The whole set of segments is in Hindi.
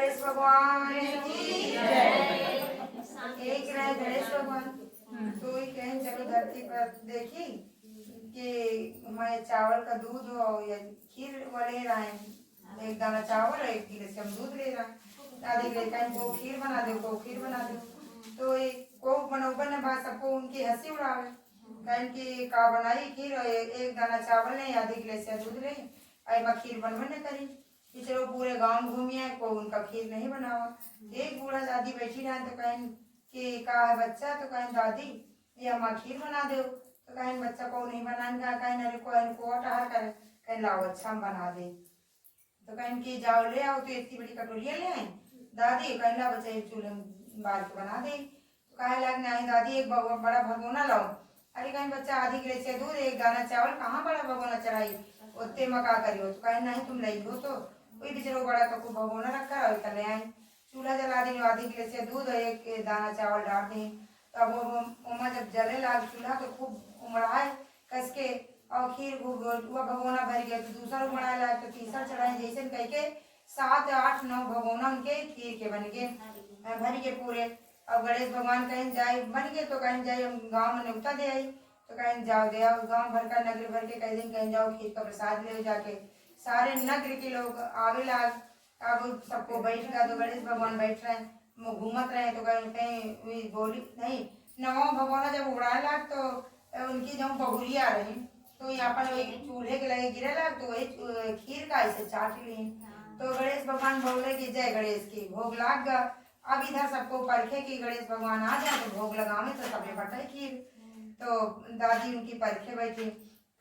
गणेश भगवान की जय। एक रहे गणेश भगवान। तो ही कहें चलो धरती पर देखी कि हमारे चावल का दूध हो या खीर वो ले रहे हैं, एक दाना चावल और एक गिलास हम दूध ले रहे हैं। दादी ले कहीं को खीर बना दो, को खीर बना दो। तो को बनोबन ने बात सबको उनकी हंसी उड़ावे, कहीं की का बनाई खीर और एक दाना चावल ने आधी गिलास दूध ले आई खीर बनबन ने करी। चलो पूरे गांव घूमिए को उनका खीर नहीं बनावा। एक बूढ़ा दादी बैठी रहे तो कहें कि का है बच्चा, तो कहें दादी ये हम खीर बना दो। तो कहें बच्चा को नहीं बनाने, कहें अरे को टहर कर, कहें लाओ अच्छा हम बना दे। तो कहें कि जाओ ले आओ, तो इतनी बड़ी कटोरिया ले आए दादी, कहें ला बच्चा चूल्हे बाल के बना दे। तो कहे लग नहीं दादी एक बड़ा भगोना लाओ। अरे कहें बच्चा आधी गिलास दूध एक दाना चावल कहाँ बड़ा भगोना चढ़ाई उतने मका करियो। तो कहें नहीं तुम ले हो, तो वही बिचरो बड़ा तो भगोना रखा और ले आए। चूल्हा जला दी, आधी गिलास दूध और एक दाना चावल डाल दी। तो अब वो जब जले लाग चूल्हा तो खूब उमड़ाए कस के और खीर वह भगोना भर गया। तो दूसरा उमड़ाए लाग तो तीसरा चढ़ाए, जैसे कह के 7 8 9 भगोना उनके खीर के बन गए भर के पूरे। अब गणेश भगवान कहीं जाए बन गए तो कहीं जाए हम गाँव में न्योता दे आई। तो कहीं जाओ दे आओ गाँव भर का नगर भर के कहीं दिन कहीं जाओ खीर का प्रसाद ले जाके सारे नगर के लोग आवे लाग। अब सबको बैठ गया तो गणेश भगवान बैठ रहे घूमत रहे। तो कहीं कहीं बोली नहीं नवा भगवान जब उड़ाए लाग तो उनकी जब बहुरिया रही तो यहाँ पर वही चूल्हे के लगे गिरे लाग तो वही खीर का ऐसे चाट ली। तो गणेश भगवान बोले कि जय गणेश की भोग लाग गया। अब इधर सबको परखे कि गणेश भगवान आ जाए तो भोग लगावे तो सबने बटाई खीर। तो दादी उनकी परखे बैठी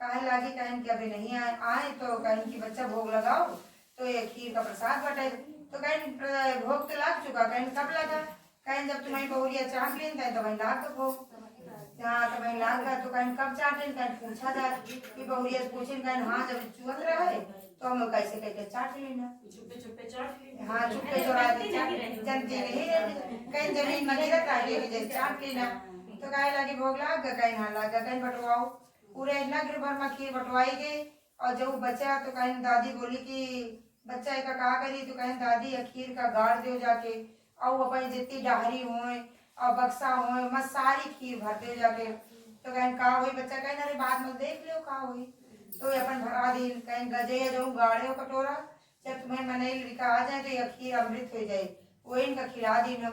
कहे लागी कहें कि अभी नहीं आए तो कहें कि बच्चा भोग लगाओ तो ये खीर का प्रसाद बटे। तो कहें भोग तो लग चुका, कहें कब लगा, कहें जब तुम्हारी बहुरिया चाट लेन तो वही लाग तो भोग हाँ तो वही लाग गया। तो कहें कब चाटें, कहें पूछा था कि बहुरिया से पूछे, कहें हाँ जब चुअत रहे तो हम कैसे कहते चाट लेना चुप्पे चुप्पे चाट लेना। हाँ चुप्पे चोरा जनती नहीं कहीं जमीन में गिरत रहे जैसे चाट लेना। तो कहे लगे भोग लाग गया, कहीं हाँ लाग गया, कहीं बटवाओ पूरे नगर भर में खीर बटवाई गई। और जब बचा तो कहीं दादी बोली कि बच्चा का कहा करी, तो कहें दादी खीर का गाड़ दो जाके और अपन जितनी डाहरी हो और बक्सा हो मैं सारी खीर भर दे जाके। तो कहें कहा हुई बच्चा, कहें अरे बाद में देख लो कहा हुई। तो अपन भरा दी कहीं गजे जो गाड़े कटोरा जब तुम्हें मने लिखा आ जाए तो यह खीर अमृत हो जाए वो इनका खिला दी न।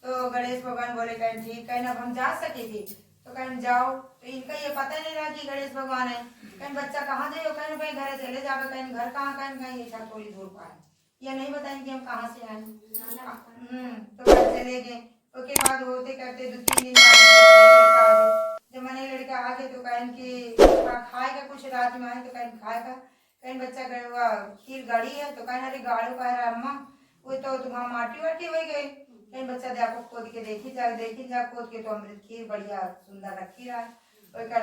तो गणेश भगवान बोले कहें ठीक, कहें अब हम जा सके थी। तो कहें जाओ। तो इनका ये पता नहीं रहा कि गणेश भगवान है। कहीं बच्चा कहाँ जाए, कहीं भाई घर चले जावे, कहीं घर कहाँ, कहीं ये थोड़ी दूर पर है, ये नहीं बताएंगे हम कहाँ से आए। तो घर चले गए। उसके बाद होते करते 2 3 दिन बाद जब मैंने लड़का आ गए तो कहें कि खाएगा कुछ रात में आए तो कहें खाएगा। कहीं बच्चा गया खीर गाड़ी है तो कहें अरे गाड़ो कह रहा अम्मा वो तो तुम्हारा माटी वाटी हो गई। कहीं बच्चा देखो खोद के देखी जा खोद के तो अमृत खीर बढ़िया सुंदर रखी रहा है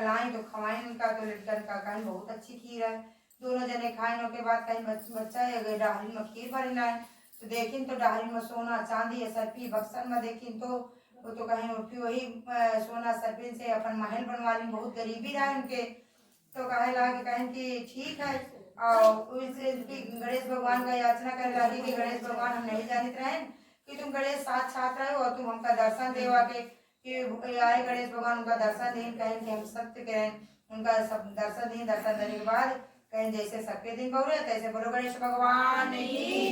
लाई तो खवाए उनका तो लड़कन का कहीं बहुत अच्छी खीर है। दोनों जने खाए के बाद कहीं बच्चा डाहरी में खीर भरी लाए तो देखिन तो डाहरी में सोना चांदी सरपी बक्सन में देखिन तो वो तो कहीं उठी वही सोना सरपी से अपन महल बनवा ली, बहुत गरीबी रहा उनके। तो कहे लगे कहें कि ठीक है और गणेश भगवान का याचना कर लगी कि गणेश भगवान हम नहीं जानते रहे कि तुम गणेश साथ रहे हो और तुम हमका दर्शन देवा के कि आए गणेश भगवान उनका दर्शन दें कहें कि हम सत्य करें उनका सब दर्शन दें। दर्शन देने के बाद कहें जैसे सबके दिन बोले तैसे बोलो गणेश भगवान की